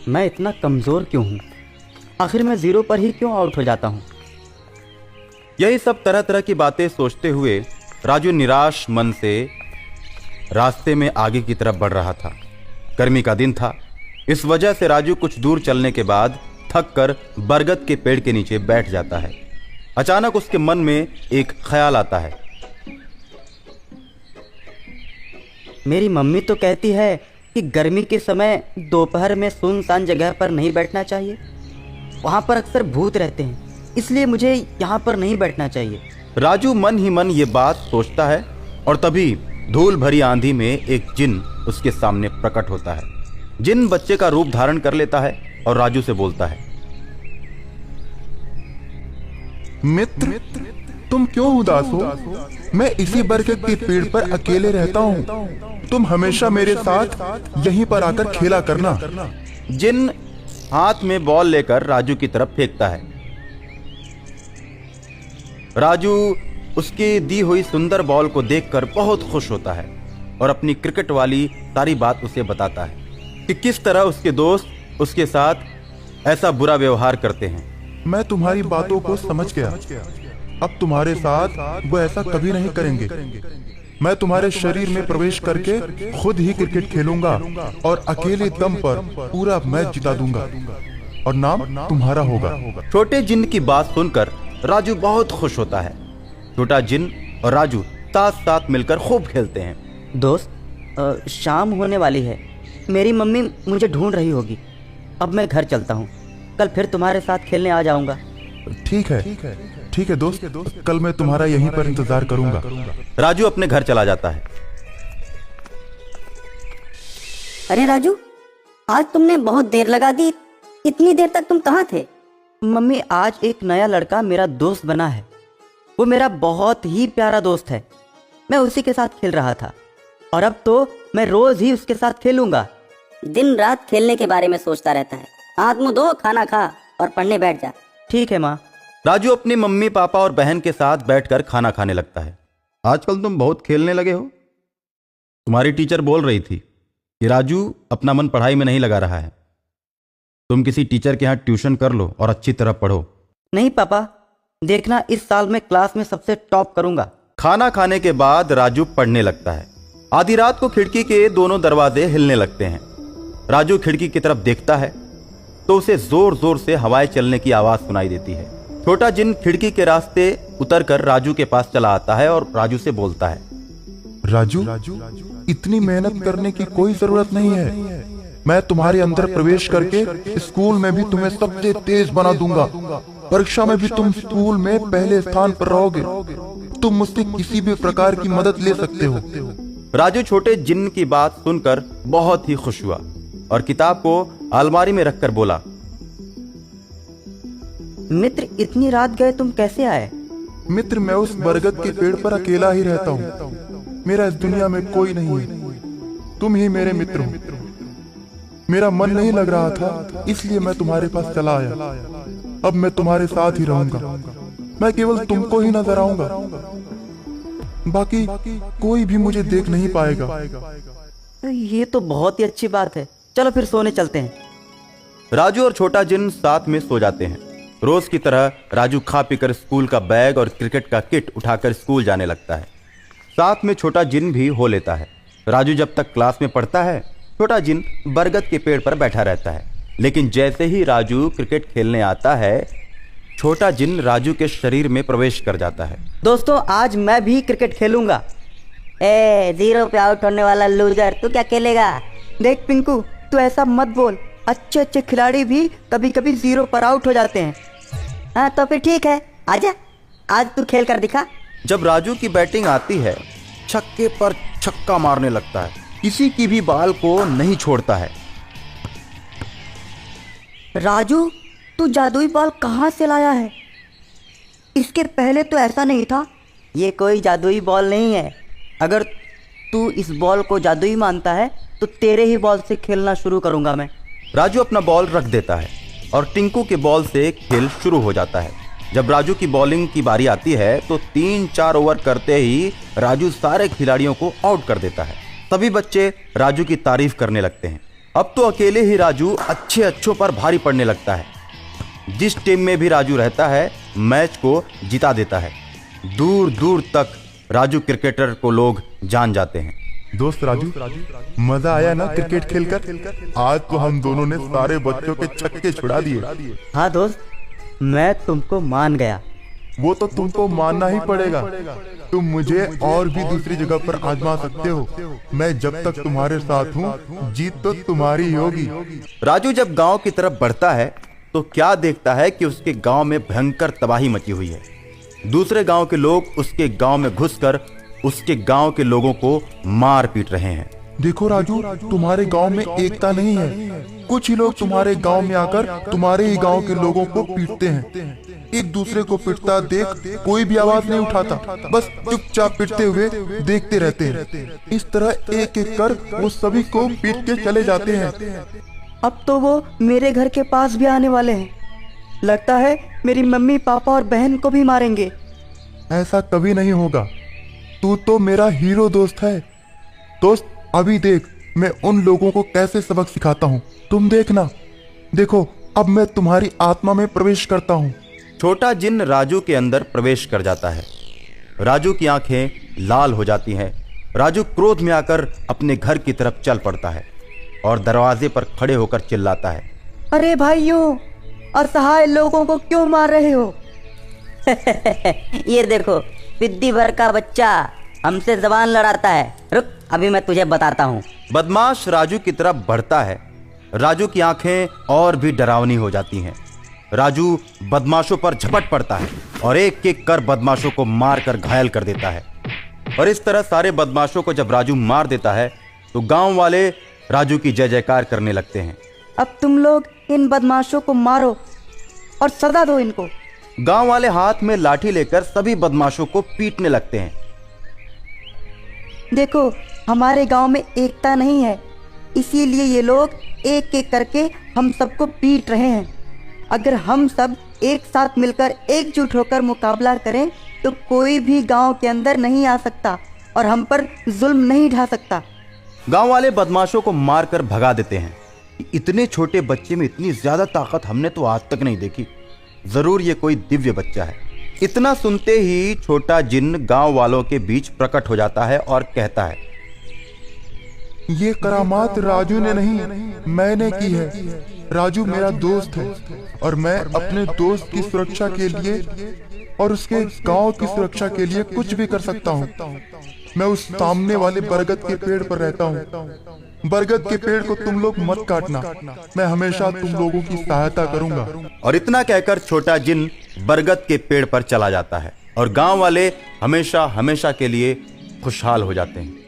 मैं इतना कमज़ोर क्यों हूँ? आखिर मैं ज़ीरो पर ही क्यों आउट हो जाता हूँ? यही सब तरह तरह की बातें सोचते हुए राजू निराश मन से रास्ते में आगे की तरफ बढ़ रहा था। गर्मी का दिन था, इस वजह से राजू कुछ दूर चलने के बाद थक कर बरगद के पेड़ के नीचे बैठ जाता है। अचानक उसके मन में एक ख्याल आता है। मेरी मम्मी तो कहती है कि गर्मी के समय दोपहर में सुनसान जगह पर नहीं बैठना चाहिए। वहाँ पर अक्सर भूत रहते हैं, इसलिए मुझे यहाँ पर नहीं बैठना चाहिए। राजू मन ही मन ये बात सोचता है और तभी धूल भरी आंधी में एक जिन उसके सामने प्रकट होता है। जिन बच्चे का रूप धारण कर लेता है और राजू से बोलता है, मित्र, तुम क्यों उदास हो? मैं इसी बरगद के पेड़ पर अकेले रहता हूँ। तुम हमेशा मेरे साथ यहीं पर आकर खेला करना। जिन हाथ में बॉल लेकर राजू की तरफ फेंकता है। राजू उसकी दी हुई सुंदर बॉल को देखकर बहुत खुश होता है और अपनी क्रिकेट वाली सारी बात उसे बताता है कि किस तरह उसके दोस्त उसके साथ ऐसा बुरा व्यवहार करते हैं। मैं तुम्हारी बातों को समझ गया। अब तुम्हारे साथ वो ऐसा कभी नहीं करेंगे। मैं तुम्हारे शरीर में प्रवेश करके खुद ही क्रिकेट खेलूंगा और अकेले दम पर पूरा मैच जिता दूंगा और नाम तुम्हारा होगा। छोटे जिन की बात सुनकर राजू बहुत खुश होता है। छोटा जिन और राजू साथ साथ मिलकर खूब खेलते हैं। दोस्त, शाम होने वाली है। मेरी मम्मी मुझे ढूंढ रही होगी। अब मैं घर चलता हूँ। कल फिर तुम्हारे साथ खेलने आ जाऊंगा। ठीक है दोस्त, कल मैं तुम्हारा यहीं पर इंतजार करूंगा। राजू अपने घर चला जाता है। अरे राजू, आज तुमने बहुत देर लगा दी। इतनी देर तक तुम कहाँ थे? मम्मी, आज एक नया लड़का मेरा दोस्त बना है। वो मेरा बहुत ही प्यारा दोस्त है। मैं उसी के साथ खेल रहा था और अब तो मैं रोज ही उसके साथ खेलूंगा। दिन रात खेलने के बारे में सोचता रहता है। हाथ मुंह धो, खाना खा और पढ़ने बैठ जा। ठीक है माँ। राजू अपनी मम्मी पापा और बहन के साथ बैठकर खाना खाने लगता है। आजकल तुम बहुत खेलने लगे हो। तुम्हारी टीचर बोल रही थी कि राजू अपना मन पढ़ाई में नहीं लगा रहा है। तुम किसी टीचर के यहाँ ट्यूशन कर लो और अच्छी तरह पढ़ो। नहीं पापा, देखना इस साल मैं क्लास में सबसे टॉप करूंगा। खाना खाने के बाद राजू पढ़ने लगता है। आधी रात को खिड़की के दोनों दरवाजे हिलने लगते हैं। राजू खिड़की की तरफ देखता है तो उसे जोर जोर से हवाएं चलने की आवाज सुनाई देती है। छोटा जिन खिड़की के रास्ते उतरकर राजू के पास चला आता है और राजू से बोलता है, राजू, इतनी मेहनत करने की कोई जरूरत नहीं है। मैं तुम्हारे अंदर प्रवेश करके स्कूल में भी तुम्हें सबसे तेज बना दूंगा। परीक्षा में भी तुम स्कूल में पहले स्थान पर रहोगे। तुम मुझसे किसी भी प्रकार की मदद ले सकते हो। राजू छोटे जिन की बात सुनकर बहुत ही खुश हुआ और किताब को अलमारी में रखकर बोला, मित्र, इतनी रात गए तुम कैसे आए? मित्र, मैं उस बरगद के पेड़ पर अकेला ही रहता हूँ। मेरा इस दुनिया में कोई नहीं है। तुम ही मेरे मित्र हो। मेरा मन नहीं लग रहा था, इसलिए मैं तुम्हारे पास चला आया। अब मैं तुम्हारे साथ ही रहूंगा। मैं केवल तुमको ही नजर आऊंगा। बाकी कोई भी मुझे देख नहीं पाएगा। ये तो बहुत ही अच्छी बात है। चलो फिर सोने चलते हैं। राजू और छोटा जिन साथ में सो जाते हैं। रोज की तरह राजू खा पीकर स्कूल का बैग और क्रिकेट का किट उठाकर स्कूल जाने लगता है। साथ में छोटा जिन भी हो लेता है। राजू जब तक क्लास में पढ़ता है, छोटा जिन बरगद के पेड़ पर बैठा रहता है। लेकिन जैसे ही राजू क्रिकेट खेलने आता है, छोटा जिन राजू के शरीर में प्रवेश कर जाता है। दोस्तों, आज मैं भी क्रिकेट खेलूंगा। जीरो पे आउट होने वाला लूजर, तू क्या खेलेगा? देख पिंकू, तू ऐसा मत बोल। अच्छे अच्छे खिलाड़ी भी कभी कभी जीरो पर आउट हो जाते हैं। हाँ तो फिर ठीक है, आजा, आज तू खेल कर दिखा। जब राजू की बैटिंग आती है, छक्के पर छक्का मारने लगता है। किसी की भी बॉल को नहीं छोड़ता है। राजू, तू जादुई बॉल कहाँ से लाया है? इसके पहले तो ऐसा नहीं था। ये कोई जादुई बॉल नहीं है। अगर तू इस बॉल को जादुई मानता है तो तेरे ही बॉल से खेलना शुरू करूंगा मैं। राजू अपना बॉल रख देता है और टिंकू के बॉल से खेल शुरू हो जाता है। जब राजू की बॉलिंग की बारी आती है तो 3-4 ओवर करते ही राजू सारे खिलाड़ियों को आउट कर देता है। सभी बच्चे राजू की तारीफ करने लगते हैं। अब तो अकेले ही राजू अच्छे अच्छों पर भारी पड़ने लगता है। जिस टीम में भी राजू रहता है मैच को जिता देता है। दूर दूर तक राजू क्रिकेटर को लोग जान जाते हैं। दोस्त राजू, मजा आया ना क्रिकेट खेलकर? आज तो हम दोनों ने सारे बच्चों के छक्के छुड़ा दिए। हाँ दोस्त, मैं तुमको मान गया। वो तो तुमको मानना ही पड़ेगा। तुम मुझे और भी दूसरी जगह पर आजमा सकते हो। मैं जब तक तुम्हारे साथ हूँ, जीत तो तुम्हारी ही होगी। राजू जब गांव की तरफ बढ़ता है तो क्या देखता है कि उसके गांव में भयंकर तबाही मची हुई है। दूसरे गांव के लोग उसके गांव में घुसकर उसके गांव के लोगों को मार पीट रहे हैं। देखो राजू, तुम्हारे गांव में एकता नहीं है। कुछ ही लोग तुम्हारे गांव में आकर तुम्हारे ही गांव के लोगों को पीटते हैं। एक दूसरे को पीटता देख कोई भी आवाज नहीं उठाता, बस चुपचाप पीटते हुए देखते रहते हैं। इस तरह एक एक कर वो सभी को पीट के चले जाते हैं। अब तो वो मेरे घर के पास भी आने वाले हैं। लगता है मेरी मम्मी पापा और बहन को भी मारेंगे। ऐसा कभी नहीं होगा। तू तो मेरा हीरो दोस्त है। दोस्त, अभी देख मैं उन लोगों को कैसे सबक सिखाता हूँ। तुम देखना। देखो, अब मैं तुम्हारी आत्मा में प्रवेश करता हूँ। छोटा जिन्न राजू के अंदर प्रवेश कर जाता है। राजू की आंखें लाल हो जाती हैं। राजू क्रोध में आकर अपने घर की तरफ चल पड़ता है और दरवाजे पर खड़े होकर चिल्लाता है, अरे भाइयों, असहाय लोगों को क्यों मार रहे हो? ये देखो, पिद्दी भर का बच्चा हमसे जबान लड़ाता है। रुक, अभी मैं तुझे बताता हूँ। बदमाश राजू की तरफ बढ़ता है। राजू की आंखें और भी डरावनी हो जाती हैं। राजू बदमाशों पर झपट पड़ता है और एक एक कर बदमाशों को मारकर घायल कर देता है। और इस तरह सारे बदमाशों को जब राजू मार देता है तो गांव वाले राजू की जय जयकार करने लगते हैं। अब तुम लोग इन बदमाशों को मारो और सजा दो इनको। गांव वाले हाथ में लाठी लेकर सभी बदमाशों को पीटने लगते हैं। देखो, हमारे गांव में एकता नहीं है, इसीलिए ये लोग एक एक करके हम सबको पीट रहे हैं। अगर हम सब एक साथ मिलकर एकजुट होकर मुकाबला करें तो कोई भी गांव के अंदर नहीं आ सकता और हम पर जुल्म नहीं ढा सकता। गांव वाले बदमाशों को मारकर भगा देते हैं। इतने छोटे बच्चे में इतनी ज्यादा ताकत हमने तो आज तक नहीं देखी। जरूर ये कोई दिव्य बच्चा है। इतना सुनते ही छोटा जिन्न गांव वालों के बीच प्रकट हो जाता है और कहता है, ये करामात राजू ने नहीं, मैंने की है। राजू मेरा दोस्त है और मैं अपने दोस्त की सुरक्षा के लिए और उसके गांव की सुरक्षा के लिए कुछ भी कर सकता हूँ। मैं उस सामने वाले बरगद के पेड़ पर रहता हूँ। बरगद के पेड़ को तुम लोग मत काटना। मैं हमेशा तुम लोगों की सहायता करूंगा। और इतना कहकर छोटा जिन्न बरगद के पेड़ पर चला जाता है और गांव वाले हमेशा हमेशा के लिए खुशहाल हो जाते हैं।